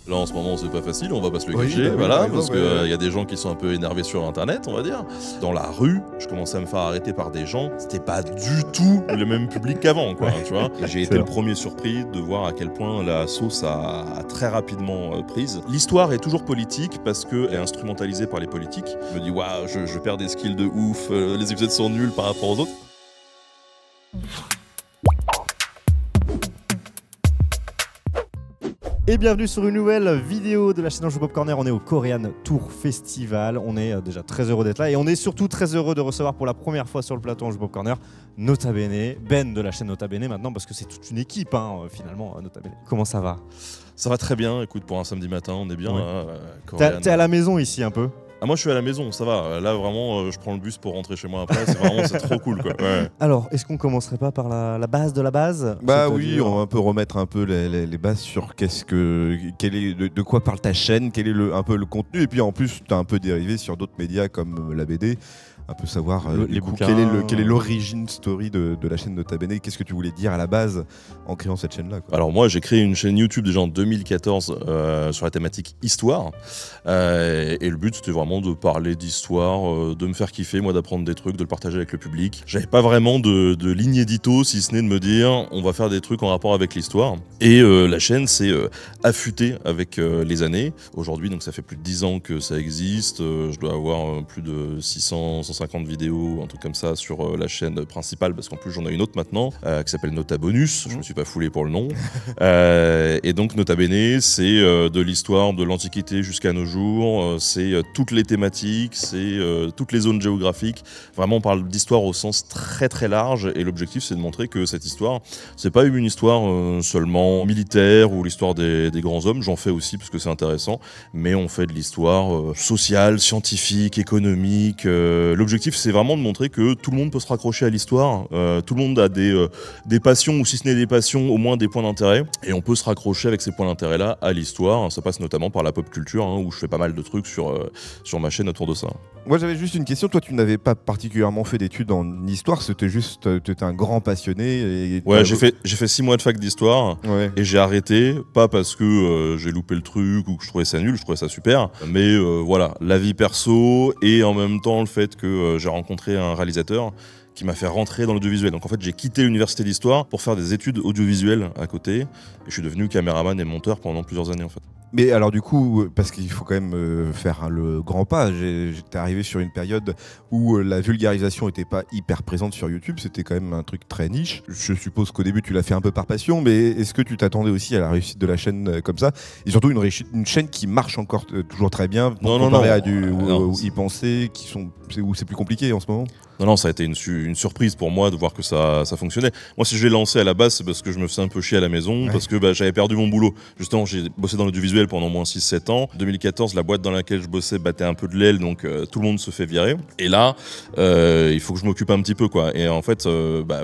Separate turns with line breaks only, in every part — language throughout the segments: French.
Là en ce moment c'est pas facile, on va pas se le
Oui,
cacher,
bah oui,
voilà,
par
parce
exemple,
qu'il y a des gens qui sont un peu énervés sur internet, on va dire. Dans la rue, je commençais à me faire arrêter par des gens, c'était pas du tout le même public qu'avant, quoi, tu vois. Et j'ai été le premier surpris de voir à quel point la sauce a très rapidement prise. L'histoire est toujours politique parce qu'elle est instrumentalisée par les politiques. Je me dis, waouh, je perds des skills de ouf, les épisodes sont nuls par rapport aux autres.
Et bienvenue sur une nouvelle vidéo de la chaîne Anjou Pop Corner. On est au Korean Tour Festival. On est déjà très heureux d'être là et on est surtout très heureux de recevoir pour la première fois sur le plateau Anjou Pop Corner Nota Bene, Ben de la chaîne Nota Bene maintenant parce que c'est toute une équipe finalement Nota Bene. Comment ça va?
Ça va très bien, écoute, pour un samedi matin, on est bien.
Ouais. T'es à la maison ici un peu?
Ah, moi je suis à la maison, ça va. Là vraiment, je prends le bus pour rentrer chez moi après. C'est trop cool, quoi. Ouais.
Alors, est-ce qu'on commencerait pas par la base de la base?
Bah oui, on va un peu remettre un peu les bases sur de quoi parle ta chaîne, quel est un peu le contenu, et puis en plus tu as un peu dérivé sur d'autres médias comme la BD. Un peu savoir
les bouquins,
quelle est l'origine story de la chaîne Nota Bene, qu'est-ce que tu voulais dire à la base en créant cette chaîne-là, quoi.
Alors moi j'ai créé une chaîne YouTube déjà en 2014 sur la thématique histoire et le but c'était vraiment de parler d'histoire, de me faire kiffer, moi d'apprendre des trucs, de le partager avec le public. J'avais pas vraiment de ligne édito si ce n'est de me dire on va faire des trucs en rapport avec l'histoire et la chaîne s'est affûtée avec les années. Aujourd'hui donc ça fait plus de 10 ans que ça existe, je dois avoir plus de 150 vidéos, un truc comme ça sur la chaîne principale parce qu'en plus j'en ai une autre maintenant qui s'appelle Nota Bonus, je me suis pas foulé pour le nom. Et donc Nota Bene c'est de l'histoire de l'Antiquité jusqu'à nos jours, c'est toutes les thématiques, c'est toutes les zones géographiques, vraiment on parle d'histoire au sens très très large et l'objectif c'est de montrer que cette histoire c'est pas une histoire seulement militaire ou l'histoire des grands hommes, j'en fais aussi parce que c'est intéressant, mais on fait de l'histoire sociale, scientifique, économique. L'objectif c'est vraiment de montrer que tout le monde peut se raccrocher à l'histoire, tout le monde a des passions ou si ce n'est des passions au moins des points d'intérêt et on peut se raccrocher avec ces points d'intérêt là à l'histoire. Ça passe notamment par la pop culture où je fais pas mal de trucs sur ma chaîne autour de ça.
Moi j'avais juste une question, toi tu n'avais pas particulièrement fait d'études en histoire, c'était juste, tu étais un grand passionné
ouais, j'ai fait 6 mois de fac d'histoire et j'ai arrêté, pas parce que j'ai loupé le truc ou que je trouvais ça nul, je trouvais ça super, mais voilà, la vie perso et en même temps le fait que j'ai rencontré un réalisateur qui m'a fait rentrer dans l'audiovisuel. Donc en fait j'ai quitté l'université d'histoire pour faire des études audiovisuelles à côté et je suis devenu caméraman et monteur pendant plusieurs années en fait.
Mais alors du coup, parce qu'il faut quand même faire le grand pas, j'étais arrivé sur une période où la vulgarisation n'était pas hyper présente sur YouTube, c'était quand même un truc très niche. Je suppose qu'au début tu l'as fait un peu par passion, mais est-ce que tu t'attendais aussi à la réussite de la chaîne comme ça? Et surtout une chaîne qui marche encore toujours très bien, comparé à y penser, où c'est plus compliqué en ce moment?
Non, ça a été une surprise pour moi de voir que ça fonctionnait. Moi, si je l'ai lancé à la base, c'est parce que je me faisais un peu chier à la maison, parce que j'avais perdu mon boulot. Justement, j'ai bossé dans l'audiovisuel pendant moins 6-7 ans. En 2014, la boîte dans laquelle je bossais battait un peu de l'aile, donc tout le monde se fait virer. Et là, il faut que je m'occupe un petit peu, quoi. Et en fait,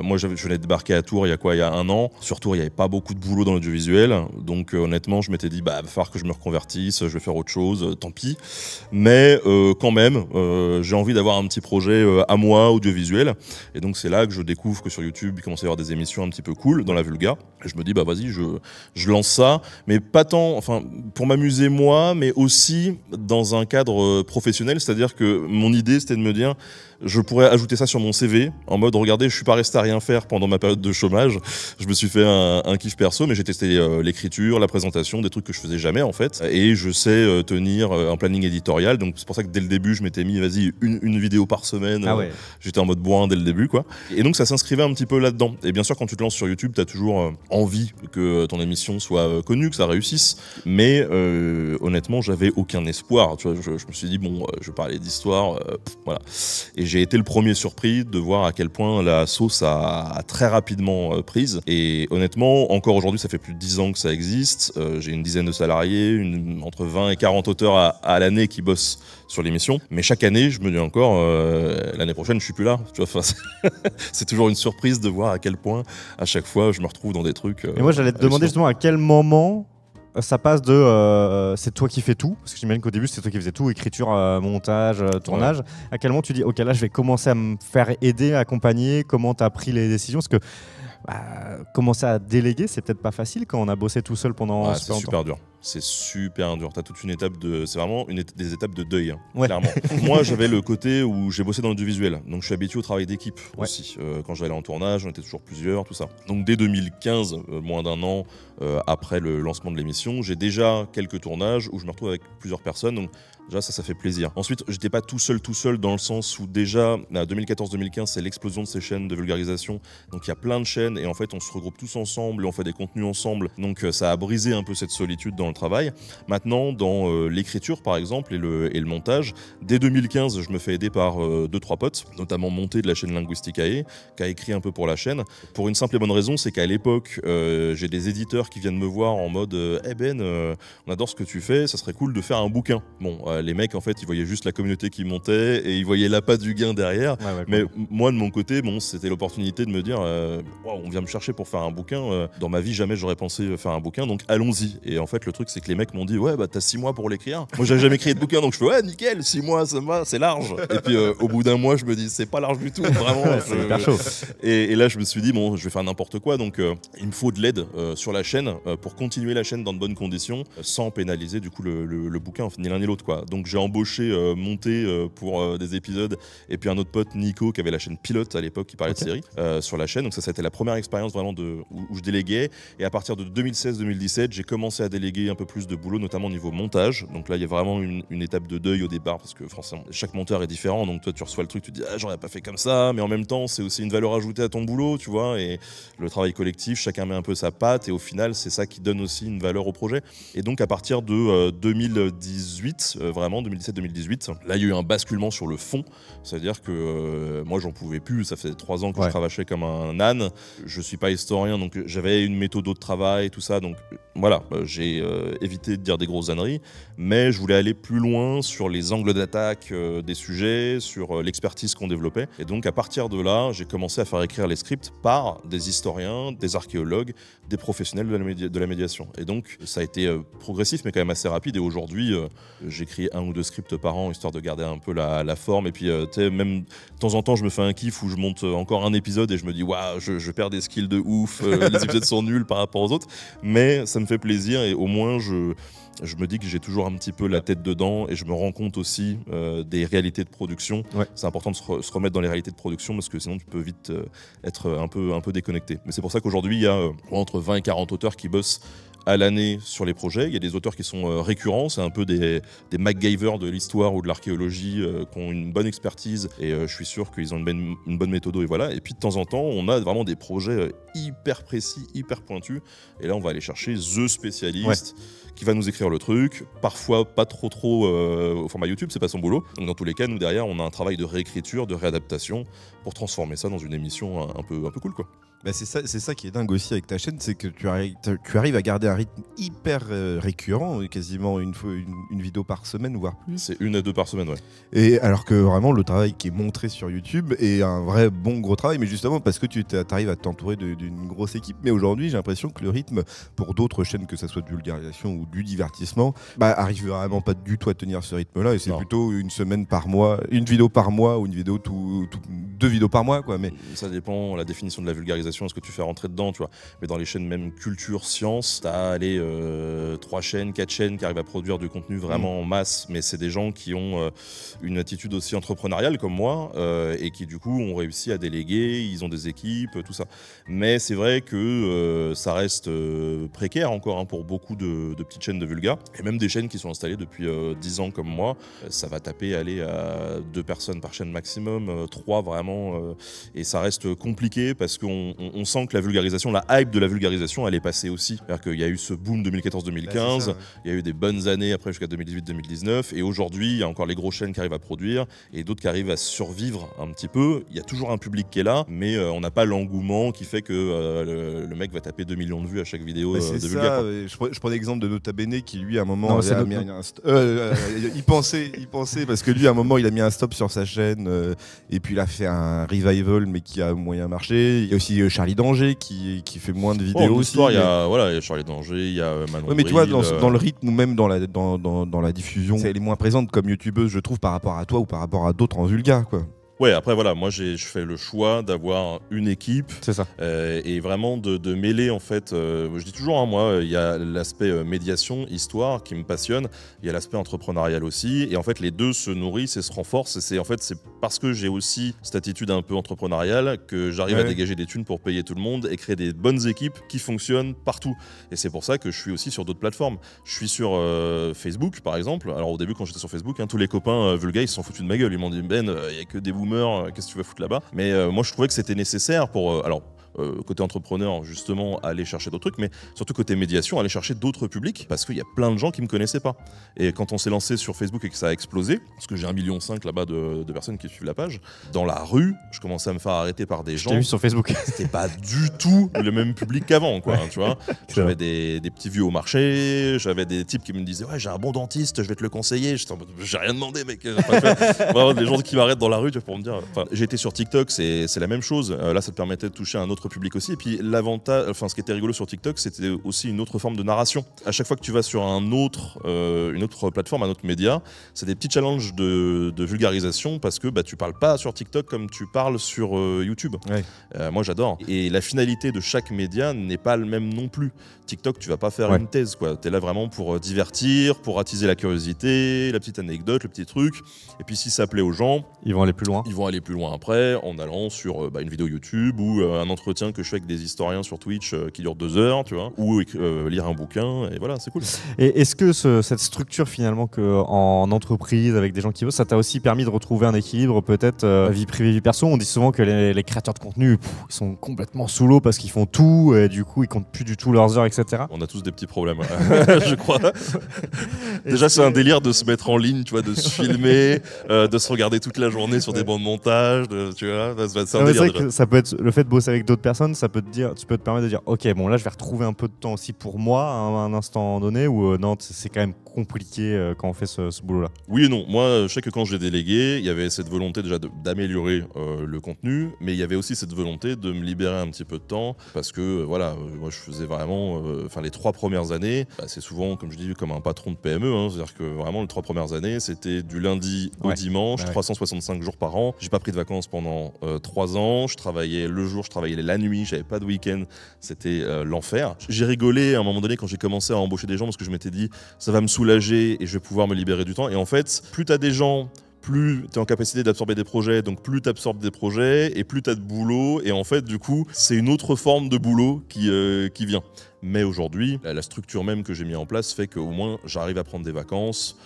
moi, je venais de débarquer à Tours il y a 1 an. Sur Tours, il n'y avait pas beaucoup de boulot dans l'audiovisuel. Donc, honnêtement, je m'étais dit, va falloir que je me reconvertisse, je vais faire autre chose, tant pis. Mais quand même, j'ai envie d'avoir un petit projet à moi, audiovisuel, et donc c'est là que je découvre que sur YouTube il commence à y avoir des émissions un petit peu cool dans la vulga et je me dis vas-y je lance ça, mais pas tant pour m'amuser moi, mais aussi dans un cadre professionnel, c'est-à-dire que mon idée c'était de me dire je pourrais ajouter ça sur mon CV en mode regardez, je suis pas resté à rien faire pendant ma période de chômage, je me suis fait un kiff perso, mais j'ai testé l'écriture, la présentation, des trucs que je faisais jamais en fait, et je sais tenir un planning éditorial, donc c'est pour ça que dès le début je m'étais mis une vidéo par semaine. J'étais en mode bourrin dès le début, quoi. Et donc ça s'inscrivait un petit peu là-dedans. Et bien sûr, quand tu te lances sur YouTube, t'as toujours envie que ton émission soit connue, que ça réussisse. Mais honnêtement, j'avais aucun espoir. Tu vois, je me suis dit je vais parler d'histoire, voilà. Et j'ai été le premier surpris de voir à quel point la sauce a très rapidement prise. Et honnêtement, encore aujourd'hui, ça fait plus de 10 ans que ça existe. J'ai une dizaine de salariés, entre 20 et 40 auteurs à l'année qui bossent sur l'émission. Mais chaque année, je me dis encore, l'année prochaine, je suis plus là. Tu vois, c'est toujours une surprise de voir à quel point, à chaque fois, je me retrouve dans des trucs.
Et moi, j'allais te demander justement à quel moment ça passe de c'est toi qui fais tout, parce que j'imagine qu'au début c'était toi qui faisais tout, écriture, montage, tournage. À quel moment tu dis ok, là je vais commencer à me faire aider, accompagner, comment tu as pris les décisions, parce que commencer à déléguer c'est peut-être pas facile quand on a bossé tout seul pendant
c'est super dur. c'est super dur. T'as toute une étape c'est vraiment des étapes de deuil, hein,
Ouais.
clairement. Moi, j'avais le côté où j'ai bossé dans l'audiovisuel, donc je suis habitué au travail d'équipe aussi. Quand j'allais en tournage, on était toujours plusieurs, tout ça. Donc dès 2015, moins d'un an après le lancement de l'émission, j'ai déjà quelques tournages où je me retrouve avec plusieurs personnes. Donc déjà, ça fait plaisir. Ensuite, j'étais pas tout seul dans le sens où déjà, 2014-2015, c'est l'explosion de ces chaînes de vulgarisation. Donc il y a plein de chaînes et en fait, on se regroupe tous ensemble et on fait des contenus ensemble. Donc ça a brisé un peu cette solitude dans le travail. Maintenant, dans l'écriture, par exemple, et le montage, dès 2015, je me fais aider par 2-3 potes, notamment Monté de la chaîne Linguisticae, qui a écrit un peu pour la chaîne. Pour une simple et bonne raison, c'est qu'à l'époque, j'ai des éditeurs qui viennent me voir en mode hey Ben, on adore ce que tu fais, ça serait cool de faire un bouquin. Bon, les mecs, en fait, ils voyaient juste la communauté qui montait et ils voyaient l'appât du gain derrière. Mais moi, de mon côté, bon, c'était l'opportunité de me dire wow, on vient me chercher pour faire un bouquin. Dans ma vie, jamais j'aurais pensé faire un bouquin, donc allons-y. Et en fait, le truc, c'est que les mecs m'ont dit ouais, bah t'as 6 mois pour l'écrire. Moi, j'avais jamais écrit de bouquin, donc je fais ouais, nickel, 6 mois, ça va, c'est large. Et puis au bout d'un mois, je me dis c'est pas large du tout, vraiment.
C'est hyper chaud.
Et là, je me suis dit bon, je vais faire n'importe quoi, donc il me faut de l'aide sur la chaîne pour continuer la chaîne dans de bonnes conditions, sans pénaliser du coup le bouquin, ni l'un ni l'autre, quoi. Donc j'ai embauché Monté pour des épisodes, et puis un autre pote, Nico, qui avait la chaîne Pilote à l'époque, qui parlait de séries sur la chaîne. Donc ça a été la première expérience vraiment où je déléguais. Et à partir de 2016-2017, j'ai commencé à déléguer un peu plus de boulot, notamment au niveau montage. Donc là, il y a vraiment une étape de deuil au départ, parce que forcément, chaque monteur est différent. Donc toi, tu reçois le truc, tu te dis ah, j'aurais pas fait comme ça, mais en même temps, c'est aussi une valeur ajoutée à ton boulot, tu vois. Et le travail collectif, chacun met un peu sa patte, et au final, c'est ça qui donne aussi une valeur au projet. Et donc à partir de 2018, vraiment 2017-2018, là, il y a eu un basculement sur le fond. C'est-à-dire que moi, j'en pouvais plus. Ça fait 3 ans que je cravachais comme un âne. Je suis pas historien, donc j'avais une méthode de travail, tout ça. Donc voilà, j'ai évité de dire des grosses âneries, mais je voulais aller plus loin sur les angles d'attaque des sujets, sur l'expertise qu'on développait. Et donc à partir de là, j'ai commencé à faire écrire les scripts par des historiens, des archéologues, des professionnels de la médiation. Et donc ça a été progressif, mais quand même assez rapide. Et aujourd'hui, j'écris 1 ou 2 scripts par an, histoire de garder un peu la forme. Et puis même de temps en temps, je me fais un kiff où je monte encore un épisode et je me dis waouh, je perds des skills de ouf, les épisodes sont nuls par rapport aux autres, mais ça me fait plaisir et au moins je me dis que j'ai toujours un petit peu la tête dedans et je me rends compte aussi des réalités de production. C'est important de se remettre dans les réalités de production parce que sinon tu peux vite être un peu déconnecté. Mais c'est pour ça qu'aujourd'hui il y a entre 20 et 40 auteurs qui bossent à l'année sur les projets. Il y a des auteurs qui sont récurrents, c'est un peu des MacGyver de l'histoire ou de l'archéologie qui ont une bonne expertise et je suis sûr qu'ils ont une bonne méthode et voilà. Et puis de temps en temps, on a vraiment des projets hyper précis, hyper pointus et là on va aller chercher the spécialiste qui va nous écrire le truc, parfois pas trop au format YouTube, c'est pas son boulot. Donc dans tous les cas, nous derrière, on a un travail de réécriture, de réadaptation pour transformer ça dans une émission un peu cool, quoi.
Bah c'est ça qui est dingue aussi avec ta chaîne, c'est que tu arrives à garder un rythme hyper récurrent, quasiment une vidéo par semaine, voire plus.
C'est 1 à 2 par semaine, ouais.
Et alors que vraiment le travail qui est montré sur YouTube est un vrai bon gros travail, mais justement parce que tu arrives à t'entourer d'une grosse équipe. Mais aujourd'hui, j'ai l'impression que le rythme pour d'autres chaînes, que ça soit de vulgarisation ou du divertissement, arrive vraiment pas du tout à tenir ce rythme-là. Et c'est plutôt une semaine par mois, une vidéo par mois ou une vidéo 2 vidéos par mois, quoi. Mais
ça dépend la définition de la vulgarisation. Est-ce que tu fais rentrer dedans, tu vois. Mais dans les chaînes même culture, science, t'as 3 chaînes, 4 chaînes qui arrivent à produire du contenu vraiment en masse, mais c'est des gens qui ont une attitude aussi entrepreneuriale comme moi et qui du coup ont réussi à déléguer, ils ont des équipes, tout ça. Mais c'est vrai que ça reste précaire encore pour beaucoup de petites chaînes de vulga, et même des chaînes qui sont installées depuis 10 ans comme moi, ça va taper aller à 2 personnes par chaîne maximum, 3 vraiment, et ça reste compliqué parce qu'on sent que la vulgarisation, la hype de la vulgarisation, elle est passée aussi. C'est-à-dire qu'il y a eu ce boom 2014-2015, il y a eu des bonnes années après jusqu'à 2018-2019, et aujourd'hui, il y a encore les grosses chaînes qui arrivent à produire, et d'autres qui arrivent à survivre un petit peu. Il y a toujours un public qui est là, mais on n'a pas l'engouement qui fait que le mec va taper 2 millions de vues à chaque vidéo de vulga.
Je prends l'exemple de Nota Bene qui, lui, à un moment, il pensait, parce que lui, à un moment, il a mis un stop sur sa chaîne, et puis il a fait un revival, mais qui a moyen marché. Il y a aussi Charlie Danger qui fait moins de vidéos aussi.
Il y a Charlie Danger, il y a Manon
mais tu vois, dans le rythme ou même dans la diffusion, elle est moins présente comme youtubeuse, je trouve, par rapport à toi ou par rapport à d'autres en vulga, quoi.
Ouais, après voilà, moi je fais le choix d'avoir une équipe.
C'est ça.
Et vraiment de mêler en fait, je dis toujours, hein, moi, il y a l'aspect médiation, histoire qui me passionne, il y a l'aspect entrepreneurial aussi, et en fait les deux se nourrissent et se renforcent. Et c'est parce que j'ai aussi cette attitude un peu entrepreneuriale que j'arrive à dégager des thunes pour payer tout le monde et créer des bonnes équipes qui fonctionnent partout. Et c'est pour ça que je suis aussi sur d'autres plateformes. Je suis sur Facebook par exemple. Alors au début quand j'étais sur Facebook, hein, tous les copains Vulga ils se sont foutus de ma gueule, ils m'ont dit Ben, il y a que des boomers, qu'est-ce que tu vas foutre là-bas? Mais moi je trouvais que c'était nécessaire pour côté entrepreneur, justement, aller chercher d'autres trucs, mais surtout côté médiation, aller chercher d'autres publics, parce qu'il y a plein de gens qui me connaissaient pas. Et quand on s'est lancé sur Facebook et que ça a explosé, parce que j'ai 1,5 million là-bas de personnes qui suivent la page, dans la rue, je commençais à me faire arrêter par des gens.
Je t'ai vu sur Facebook.
C'était pas du tout le même public qu'avant, quoi. Tu vois, j'avais des petits vieux au marché, j'avais des types qui me disaient ouais, j'ai un bon dentiste, je vais te le conseiller. J'ai rien demandé, mec. Vraiment, des gens qui m'arrêtent dans la rue pour me dire. J'ai été sur TikTok, c'est la même chose. Là, ça te permettait de toucher un autre public aussi. Et puis l'avantage, ce qui était rigolo sur TikTok, c'était aussi une autre forme de narration. À chaque fois que tu vas sur une autre plateforme, un autre média, c'est des petits challenges de vulgarisation parce que tu parles pas sur TikTok comme tu parles sur YouTube. Ouais. Moi, j'adore. Et la finalité de chaque média n'est pas le même non plus. TikTok, tu vas pas faire une thèse, quoi. T'es là vraiment pour divertir, pour attiser la curiosité, la petite anecdote, le petit truc. Et puis si ça plaît aux gens,
ils vont aller plus loin.
Ils vont aller plus loin après en allant sur une vidéo YouTube ou un entretien que je fais avec des historiens sur Twitch qui dure 2 heures, tu vois, ou lire un bouquin, et voilà, c'est cool.
Et est-ce que cette structure finalement en entreprise avec des gens qui bossent, ça t'a aussi permis de retrouver un équilibre peut-être vie privée, vie perso? On dit souvent que les créateurs de contenu, ils sont complètement sous l'eau parce qu'ils font tout et du coup ils comptent plus du tout leurs heures, etc.
On a tous des petits problèmes, je crois. Déjà, c'est un délire de se mettre en ligne, tu vois, de se filmer, de se regarder toute la journée sur des bancs de montage, tu vois, c'est un délire.
C'est vrai que ça peut être le fait de bosser avec d'autres personnes, ça peut tu peux te permettre de dire ok, bon là je vais retrouver un peu de temps aussi pour moi à un instant donné, ou non, c'est quand même compliqué quand on fait ce boulot-là.
Oui et non. Moi, je sais que quand j'ai délégué, il y avait cette volonté déjà d'améliorer le contenu, mais il y avait aussi cette volonté de me libérer un petit peu de temps parce que voilà, moi je faisais vraiment, les 3 premières années, c'est souvent, comme je dis, comme un patron de PME, hein, c'est-à-dire que vraiment les 3 premières années, c'était du lundi au dimanche, 365 jours par an. J'ai pas pris de vacances pendant 3 ans. Je travaillais le jour, je travaillais la nuit, j'avais pas de week-end. C'était l'enfer. J'ai rigolé à un moment donné quand j'ai commencé à embaucher des gens parce que je m'étais dit ça va me soulager et je vais pouvoir me libérer du temps. Et en fait, plus t'as des gens, plus tu es en capacité d'absorber des projets, donc plus tu absorbes des projets et plus tu as de boulot. Et en fait, du coup, c'est une autre forme de boulot qui vient. Mais aujourd'hui, la structure même que j'ai mis en place fait qu'au moins j'arrive à prendre des vacances.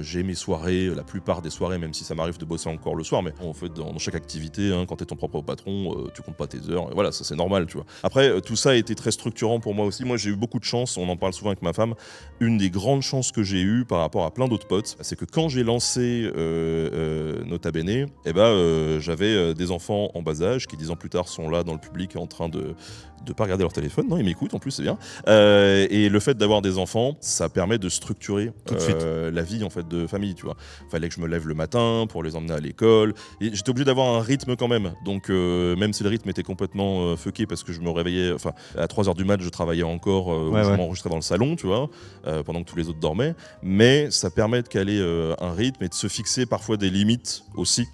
J'ai mes soirées, la plupart des soirées, même si ça m'arrive de bosser encore le soir, mais en fait dans chaque activité, hein, quand tu es ton propre patron, tu comptes pas tes heures, et voilà, ça c'est normal, tu vois. Après, tout ça a été très structurant pour moi aussi. Moi j'ai eu beaucoup de chance, on en parle souvent avec ma femme. Une des grandes chances que j'ai eues par rapport à plein d'autres potes, c'est que quand j'ai lancé Nota Bene, j'avais des enfants en bas âge qui 10 ans plus tard sont là dans le public en train de pas regarder leur téléphone. Non, ils m'écoutent en plus, c'est bien. Et le fait d'avoir des enfants, ça permet de structurer la vie en fait de famille, tu vois. Fallait que je me lève le matin pour les emmener à l'école. Et j'étais obligé d'avoir un rythme quand même. Donc même si le rythme était complètement fucké parce que je me réveillais, à 3h du mat, je travaillais encore, je m'enregistrais dans le salon, tu vois, pendant que tous les autres dormaient. Mais ça permet de caler un rythme et de se fixer parfois des limites aussi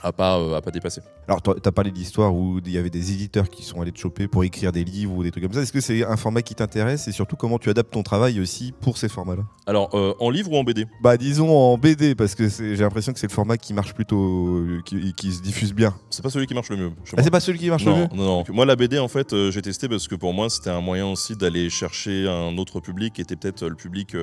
à pas dépasser.
Alors, tu as parlé d'histoires où il y avait des éditeurs qui sont allés te choper pour écrire des livres ou des trucs comme ça. Est-ce que c'est un format qui t'intéresse et surtout comment tu adaptes ton travail aussi pour ces formats-là?
Alors, en livre ou en BD?
Disons en BD, parce que j'ai l'impression que c'est le format qui marche plutôt, qui se diffuse bien.
C'est pas celui qui marche le mieux.
C'est pas celui qui marche le mieux?
Non. Moi, la BD, en fait, j'ai testé parce que pour moi, c'était un moyen aussi d'aller chercher un autre public qui était peut-être le public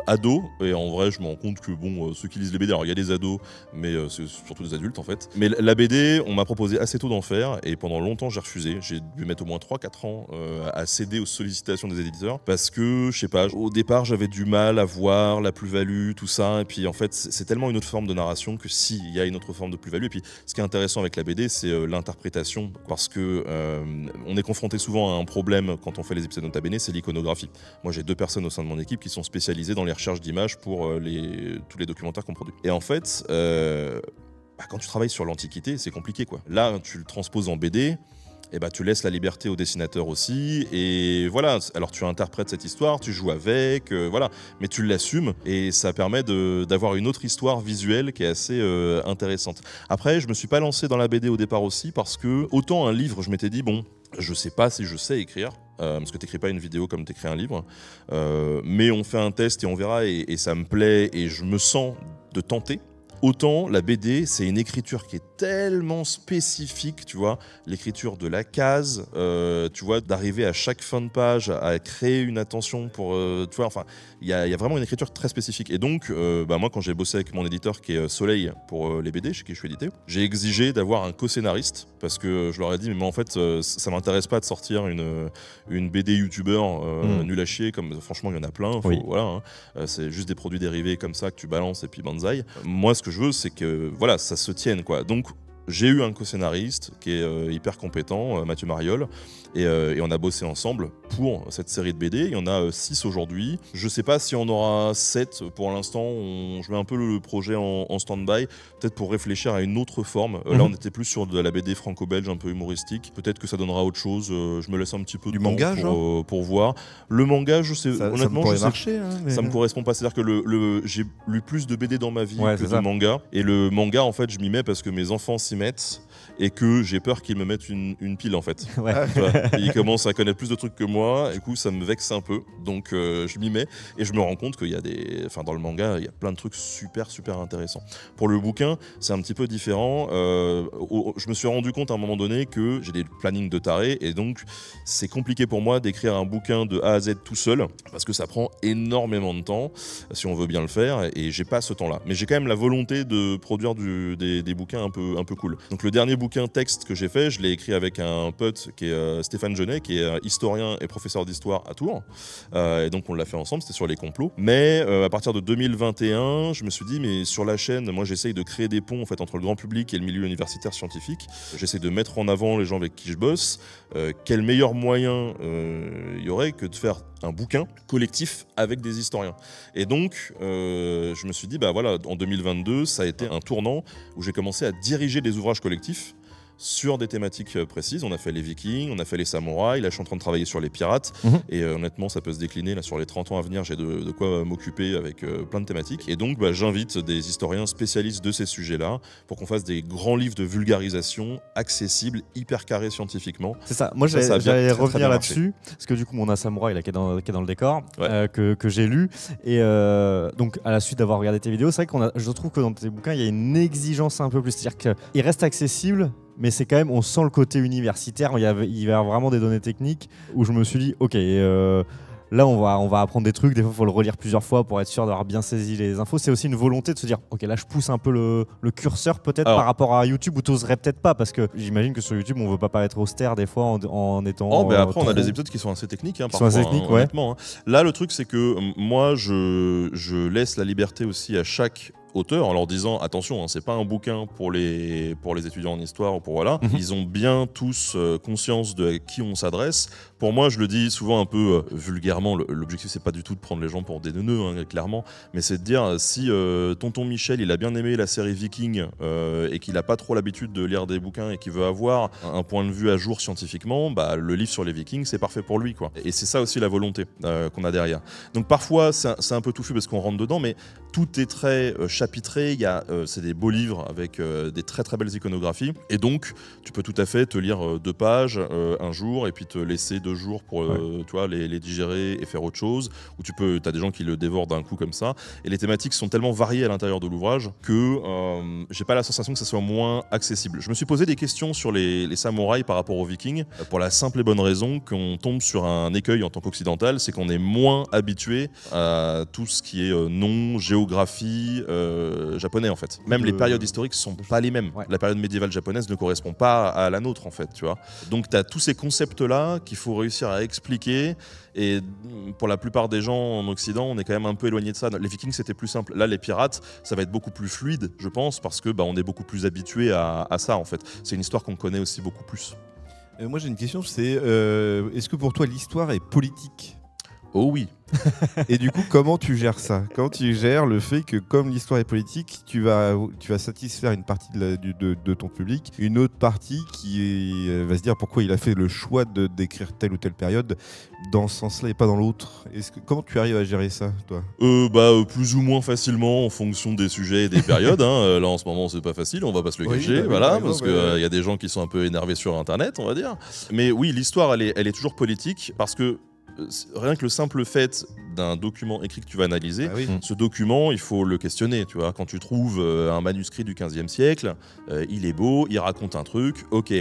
ado. Et en vrai, je me rends compte que ceux qui lisent les BD, alors il y a des ados, mais c'est surtout des adultes en fait. Mais la BD, on m'a proposé assez tôt d'en faire et pendant longtemps j'ai refusé. J'ai dû mettre au moins 3-4 ans à céder aux sollicitations des éditeurs parce que, je sais pas, au départ j'avais du mal à voir la plus-value, tout ça. Et puis en fait, c'est tellement une autre forme de narration que s'il y a une autre forme de plus-value. Et puis ce qui est intéressant avec la BD, c'est l'interprétation parce que on est confronté souvent à un problème quand on fait les épisodes Nota Bene, c'est l'iconographie. Moi j'ai 2 personnes au sein de mon équipe qui sont spécialisées dans les recherches d'images pour tous les documentaires qu'on produit. Et en fait, quand tu travailles sur l'Antiquité, c'est compliqué, quoi. Là, tu le transposes en BD et bah, tu laisses la liberté au dessinateur aussi. Et voilà, alors tu interprètes cette histoire, tu joues avec, voilà, mais tu l'assumes et ça permet d'avoir une autre histoire visuelle qui est assez intéressante. Après, je me suis pas lancé dans la BD au départ aussi parce que autant un livre, je m'étais dit bon, je sais pas si je sais écrire. Parce que t'écris pas une vidéo comme t'écris un livre, mais on fait un test et on verra, et ça me plaît et je me sens de tenter. Autant la BD, c'est une écriture qui est tellement spécifique, tu vois, l'écriture de la case, tu vois, d'arriver à chaque fin de page à créer une attention pour, tu vois, enfin, il y a vraiment une écriture très spécifique. Et donc, moi, quand j'ai bossé avec mon éditeur qui est Soleil pour les BD, chez qui je suis édité, j'ai exigé d'avoir un co-scénariste parce que je leur ai dit, mais moi, en fait, ça m'intéresse pas de sortir une BD youtubeur nul à chier, comme franchement, il y en a plein. Voilà, hein, c'est juste des produits dérivés comme ça que tu balances et puis banzai. Moi, ce que je veux, c'est que voilà, ça se tienne, quoi. Donc, j'ai eu un co-scénariste qui est hyper compétent, Mathieu Mariol, et on a bossé ensemble pour cette série de BD. Il y en a 6 aujourd'hui. Je sais pas si on aura 7 pour l'instant. Je mets un peu le projet en stand-by, peut-être pour réfléchir à une autre forme. Là, on était plus sur de la BD franco-belge, un peu humoristique. Peut-être que ça donnera autre chose. Je me laisse un petit peu de
du
temps
manga,
pour voir. Le manga, je sais, honnêtement,
ça pourrait
je sais,
marcher, hein, mais...
ça me correspond pas. C'est-à-dire que j'ai lu plus de BD dans ma vie que de
ça.
manga. Et le manga, en fait, je m'y mets parce que mes enfants s'y mettent et que j'ai peur qu'ils me mettent une pile, en fait.
Ouais.
Tu vois, ils commencent à connaître plus de trucs que moi, du coup ça me vexe un peu, donc je m'y mets et je me rends compte qu'il y a dans le manga il y a plein de trucs super intéressants. Pour le bouquin c'est un petit peu différent, je me suis rendu compte à un moment donné que j'ai des plannings de taré et donc c'est compliqué pour moi d'écrire un bouquin de A à Z tout seul parce que ça prend énormément de temps si on veut bien le faire et j'ai pas ce temps là, mais j'ai quand même la volonté de produire des bouquins un peu cool. Donc le dernier bouquin texte que j'ai fait, je l'ai écrit avec un pote qui est Stéphane Genet, qui est historien et professeur d'histoire à Tours. Et donc on l'a fait ensemble, c'était sur les complots. Mais à partir de 2021, je me suis dit, mais sur la chaîne, moi j'essaye de créer des ponts en fait, entre le grand public et le milieu universitaire scientifique. J'essaie de mettre en avant les gens avec qui je bosse. Quel meilleur moyen il y aurait que de faire un bouquin collectif avec des historiens. Et donc, je me suis dit, bah voilà, en 2022, ça a été un tournant où j'ai commencé à diriger des ouvrages collectifs sur des thématiques précises. On a fait les Vikings, on a fait les samouraïs, là je suis en train de travailler sur les pirates, et honnêtement ça peut se décliner, là sur les 30 ans à venir j'ai de quoi m'occuper avec plein de thématiques, et donc j'invite des historiens spécialistes de ces sujets-là pour qu'on fasse des grands livres de vulgarisation accessibles, hyper carrés scientifiquement.
C'est ça, moi j'allais revenir là-dessus, parce que du coup on a Samouraï là, qui est dans le décor, ouais. que j'ai lu, et donc à la suite d'avoir regardé tes vidéos, c'est vrai que je trouve que dans tes bouquins il y a une exigence un peu plus, c'est-à-dire qu'il reste accessible, mais c'est quand même, on sent le côté universitaire, il va y avoir vraiment des données techniques où je me suis dit, ok, là on va apprendre des trucs, des fois il faut le relire plusieurs fois pour être sûr d'avoir bien saisi les infos. C'est aussi une volonté de se dire, ok, là je pousse un peu le curseur peut-être par rapport à YouTube où t'oserais peut-être pas, parce que j'imagine que sur YouTube on veut pas paraître austère des fois en étant...
après on a des épisodes qui sont assez techniques, parfois,
ouais.
honnêtement. Là le truc c'est que moi je laisse la liberté aussi à chaque auteurs en leur disant attention, c'est pas un bouquin pour les étudiants en histoire ou pour voilà. Ils ont bien tous conscience de qui on s'adresse. Pour moi, je le dis souvent un peu vulgairement, l'objectif c'est pas du tout de prendre les gens pour des neuneux, clairement, mais c'est de dire si tonton Michel il a bien aimé la série Viking et qu'il a pas trop l'habitude de lire des bouquins et qu'il veut avoir un point de vue à jour scientifiquement, le livre sur les Vikings c'est parfait pour lui, quoi. Et c'est ça aussi la volonté qu'on a derrière. Donc parfois c'est un peu touffu parce qu'on rentre dedans, mais tout est très chapitré, c'est des beaux livres avec des très très belles iconographies, et donc tu peux tout à fait te lire 2 pages un jour et puis te laisser 2 jours pour tu vois, les digérer et faire autre chose, ou t'as des gens qui le dévorent d'un coup comme ça, et les thématiques sont tellement variées à l'intérieur de l'ouvrage que j'ai pas la sensation que ça soit moins accessible. Je me suis posé des questions sur les samouraïs par rapport aux Vikings, pour la simple et bonne raison qu'on tombe sur un écueil en tant qu'occidental, c'est qu'on est moins habitué à tout ce qui est nom, géographie japonais en fait. Même les périodes historiques sont pas les mêmes. Ouais. La période médiévale japonaise ne correspond pas à la nôtre en fait, tu vois. Donc tu as tous ces concepts là qu'il faut réussir à expliquer, et pour la plupart des gens en Occident, on est quand même un peu éloigné de ça. Les Vikings c'était plus simple. Là les pirates, ça va être beaucoup plus fluide, je pense, parce que on est beaucoup plus habitué à ça en fait. C'est une histoire qu'on connaît aussi beaucoup plus.
Moi j'ai une question, c'est est-ce que pour toi l'histoire est politique ?
Oh oui.
Et du coup, comment tu gères ça? Comment tu gères le fait que, comme l'histoire est politique, tu vas satisfaire une partie de ton public, une autre partie qui va se dire pourquoi il a fait le choix de décrire telle ou telle période dans ce sens-là et pas dans l'autre. Comment tu arrives à gérer ça, toi?
Plus ou moins facilement en fonction des sujets et des périodes. Là, en ce moment, c'est pas facile, on va pas se le cacher, voilà, parce qu'il y a des gens qui sont un peu énervés sur Internet, on va dire. Mais oui, l'histoire, elle est toujours politique, parce que rien que le simple fait d'un document écrit que tu vas analyser, ce document, il faut le questionner. Tu vois, quand tu trouves un manuscrit du 15e siècle, il est beau, il raconte un truc, ok.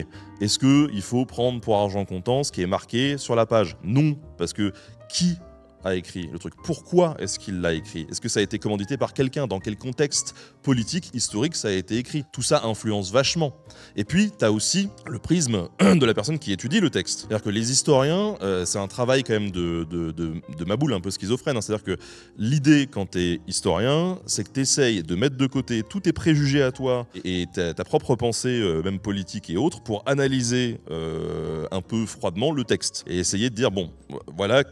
Est-ce qu'il faut prendre pour argent comptant ce qui est marqué sur la page? Non, parce que qui a écrit le truc? Pourquoi est-ce qu'il l'a écrit? Est-ce que ça a été commandité par quelqu'un? Dans quel contexte politique, historique ça a été écrit? Tout ça influence vachement. Et puis, tu as aussi le prisme de la personne qui étudie le texte. C'est-à-dire que les historiens, c'est un travail quand même de maboule un peu schizophrène. C'est-à-dire que l'idée, quand tu es historien, c'est que tu essayes de mettre de côté tous tes préjugés à toi et ta propre pensée, même politique et autres, pour analyser un peu froidement le texte. Et essayer de dire, bon, voilà,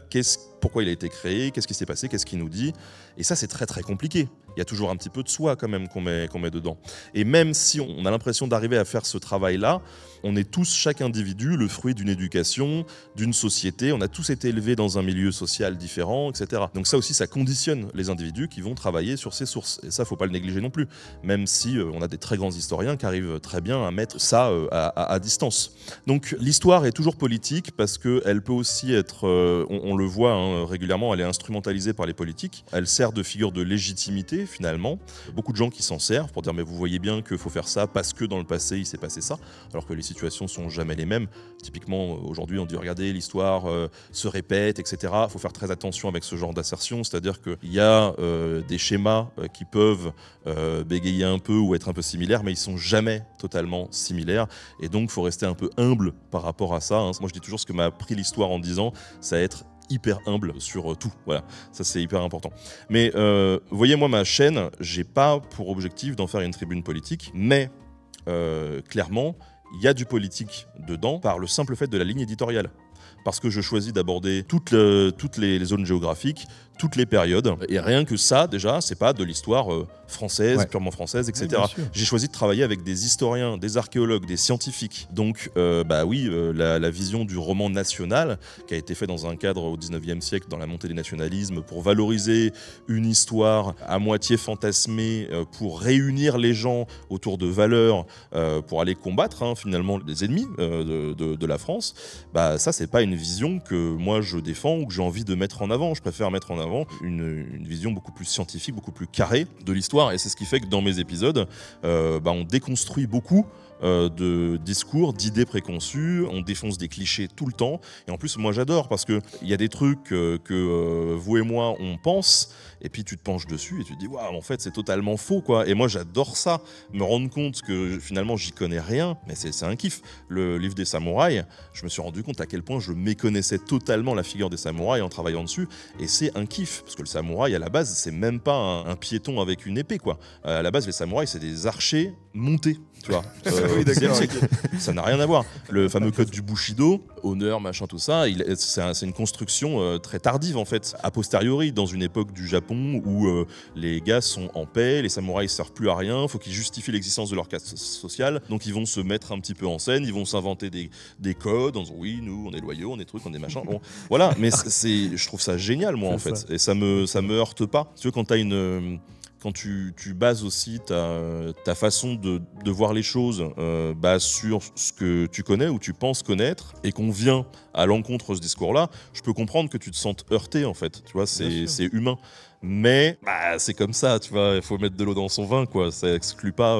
pourquoi il a été créé, qu'est-ce qui s'est passé, qu'est-ce qu'il nous dit. Et ça, c'est très très compliqué. Il y a toujours un petit peu de soi quand même qu'on met dedans. Et même si on a l'impression d'arriver à faire ce travail-là, on est tous, chaque individu, le fruit d'une éducation, d'une société. On a tous été élevés dans un milieu social différent, etc. Donc ça aussi, ça conditionne les individus qui vont travailler sur ces sources. Et ça, faut pas le négliger non plus. Même si on a des très grands historiens qui arrivent très bien à mettre ça à distance. Donc l'histoire est toujours politique parce qu'elle peut aussi être, on le voit régulièrement, elle est instrumentalisée par les politiques. Elle sert de figure de légitimité finalement. Beaucoup de gens qui s'en servent pour dire mais vous voyez bien qu'il faut faire ça parce que dans le passé il s'est passé ça, alors que les situations sont jamais les mêmes. Typiquement aujourd'hui on dit regardez l'histoire se répète, etc. Il faut faire très attention avec ce genre d'assertion, c'est-à-dire qu'il y a des schémas qui peuvent bégayer un peu ou être un peu similaires, mais ils sont jamais totalement similaires et donc il faut rester un peu humble par rapport à ça. Moi je dis toujours ce que m'a appris l'histoire en 10 ans, c'est à être hyper humble sur tout, voilà, ça c'est hyper important. Mais voyez, moi ma chaîne, j'ai pas pour objectif d'en faire une tribune politique, mais clairement, il y a du politique dedans par le simple fait de la ligne éditoriale. Parce que je choisis d'aborder toutes les zones géographiques, toutes les périodes. Et rien que ça, déjà, c'est pas de l'histoire française, purement française, etc. Oui, j'ai choisi de travailler avec des historiens, des archéologues, des scientifiques. Donc, la vision du roman national, qui a été fait dans un cadre au 19e siècle, dans la montée des nationalismes, pour valoriser une histoire à moitié fantasmée, pour réunir les gens autour de valeurs, pour aller combattre, finalement, les ennemis de la France, ça, c'est pas une vision que moi je défends ou que j'ai envie de mettre en avant. Je préfère mettre en avant une vision beaucoup plus scientifique, beaucoup plus carrée de l'histoire. Et c'est ce qui fait que dans mes épisodes, on déconstruit beaucoup de discours, d'idées préconçues, on défonce des clichés tout le temps. Et en plus, moi j'adore parce qu'il y a des trucs que vous et moi on pense, et puis tu te penches dessus et tu te dis waouh, en fait c'est totalement faux quoi. Et moi j'adore ça, me rendre compte que finalement j'y connais rien, mais c'est un kiff. Le livre des samouraïs, je me suis rendu compte à quel point je méconnaissais totalement la figure des samouraïs en travaillant dessus, et c'est un kiff parce que le samouraï à la base c'est même pas un piéton avec une épée quoi. À la base les samouraïs c'est des archers montés, tu vois.
Oui, d'accord.
Ça n'a rien à voir. Le fameux code du Bushido, honneur, machin, tout ça, c'est une construction très tardive en fait, a posteriori, dans une époque du Japon où les gars sont en paix, les samouraïs ne servent plus à rien, il faut qu'ils justifient l'existence de leur caste sociale, donc ils vont se mettre un petit peu en scène, ils vont s'inventer des codes en disant oui, nous on est loyaux, on est trucs, on est machin. Bon, voilà, mais je trouve ça génial moi en fait, ça. Et ça me heurte pas. Tu vois, quand t'as quand tu bases aussi ta façon de voir les choses sur ce que tu connais ou tu penses connaître, et qu'on vient à l'encontre de ce discours-là, je peux comprendre que tu te sentes heurté en fait. Tu vois, c'est humain. Mais c'est comme ça, tu vois, il faut mettre de l'eau dans son vin, quoi. Ça exclut pas,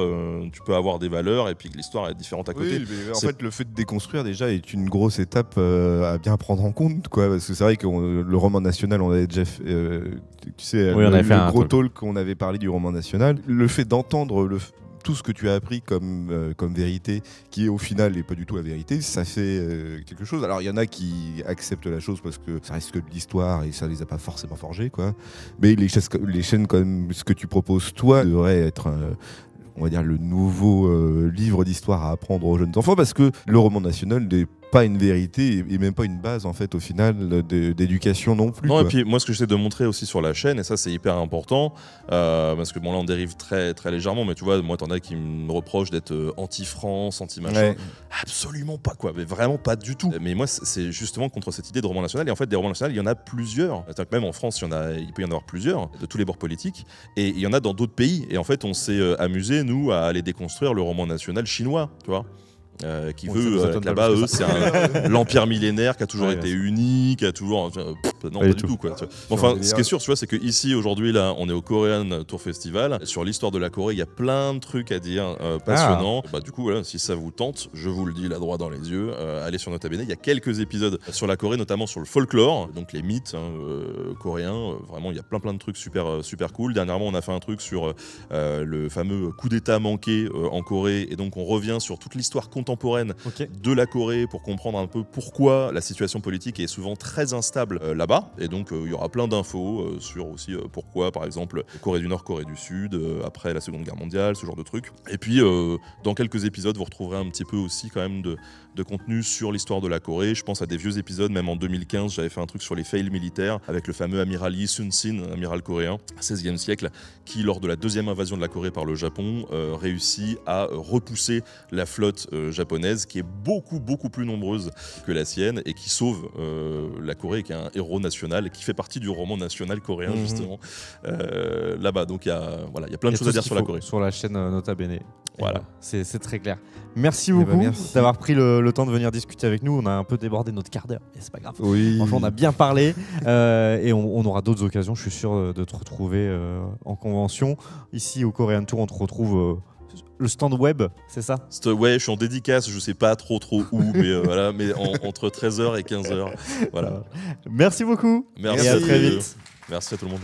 tu peux avoir des valeurs et puis que l'histoire est différente à côté.
Oui, mais en fait, le fait de déconstruire déjà est une grosse étape à bien prendre en compte, quoi. Parce que c'est vrai que le roman national, on avait déjà fait, tu sais,
oui, le
gros talk qu'on avait parlé du roman national. Le fait d'entendre tout ce que tu as appris comme vérité, qui au final n'est pas du tout la vérité, ça fait quelque chose. Alors il y en a qui acceptent la chose parce que ça reste que de l'histoire et ça les a pas forcément forgés, quoi. Mais les chaînes comme ce que tu proposes toi devrait être on va dire le nouveau livre d'histoire à apprendre aux jeunes enfants, parce que le roman national pas une vérité et même pas une base en fait au final d'éducation non plus.
Non,
quoi.
et puis moi ce que j'essaie de montrer aussi sur la chaîne, et ça c'est hyper important, parce que bon là on dérive très, très légèrement, mais tu vois, moi t'en as qui me reprochent d'être anti-France, anti-machin.
Ouais.
Absolument pas quoi, mais vraiment pas du tout. Mais moi c'est justement contre cette idée de roman national, et en fait des romans nationaux il y en a plusieurs. C'est-à-dire que même en France il peut y en avoir plusieurs, de tous les bords politiques, et il y en a dans d'autres pays, et en fait on s'est amusé nous à aller déconstruire le roman national chinois, tu vois. Qui veut là-bas eux c'est l'empire millénaire qui a toujours été uni, qui a toujours non pas du tout quoi. Enfin ce qui est sûr tu vois c'est que ici aujourd'hui là on est au Korean Tour Festival, sur l'histoire de la Corée il y a plein de trucs à dire passionnants. Bah, du coup voilà, si ça vous tente, je vous le dis là droit dans les yeux, allez sur Nota Bene, il y a quelques épisodes sur la Corée, notamment sur le folklore, donc les mythes coréens, vraiment il y a plein de trucs super cool. Dernièrement on a fait un truc sur le fameux coup d'état manqué en Corée, et donc on revient sur toute l'histoire contemporaine de la Corée pour comprendre un peu pourquoi la situation politique est souvent très instable là-bas. Et donc il y aura plein d'infos sur aussi pourquoi par exemple Corée du Nord, Corée du Sud, après la Seconde Guerre mondiale, ce genre de trucs. Et puis dans quelques épisodes vous retrouverez un petit peu aussi quand même de contenu sur l'histoire de la Corée. Je pense à des vieux épisodes, même en 2015 j'avais fait un truc sur les fails militaires avec le fameux amiral Yi Sun-sin, un amiral coréen 16e siècle, qui lors de la deuxième invasion de la Corée par le Japon réussit à repousser la flotte japonaise qui est beaucoup plus nombreuse que la sienne, et qui sauve la Corée, qui est un héros national, qui fait partie du roman national coréen justement là-bas. Donc il y a plein de choses à dire sur la Corée.
Sur la chaîne Nota Bene.
Voilà.
C'est très clair. Merci beaucoup d'avoir pris le temps de venir discuter avec nous. On a un peu débordé notre quart d'heure, mais c'est pas grave.
Oui.
Franchement, on a bien parlé et on aura d'autres occasions. Je suis sûr de te retrouver en convention. Ici au Korean Tour, on te retrouve le stand web, c'est ça ?
Ouais, je suis en dédicace, je sais pas trop où, mais voilà, mais entre 13h et 15h. Voilà.
Merci beaucoup.
Merci
et à très vite.
Merci à tout le monde.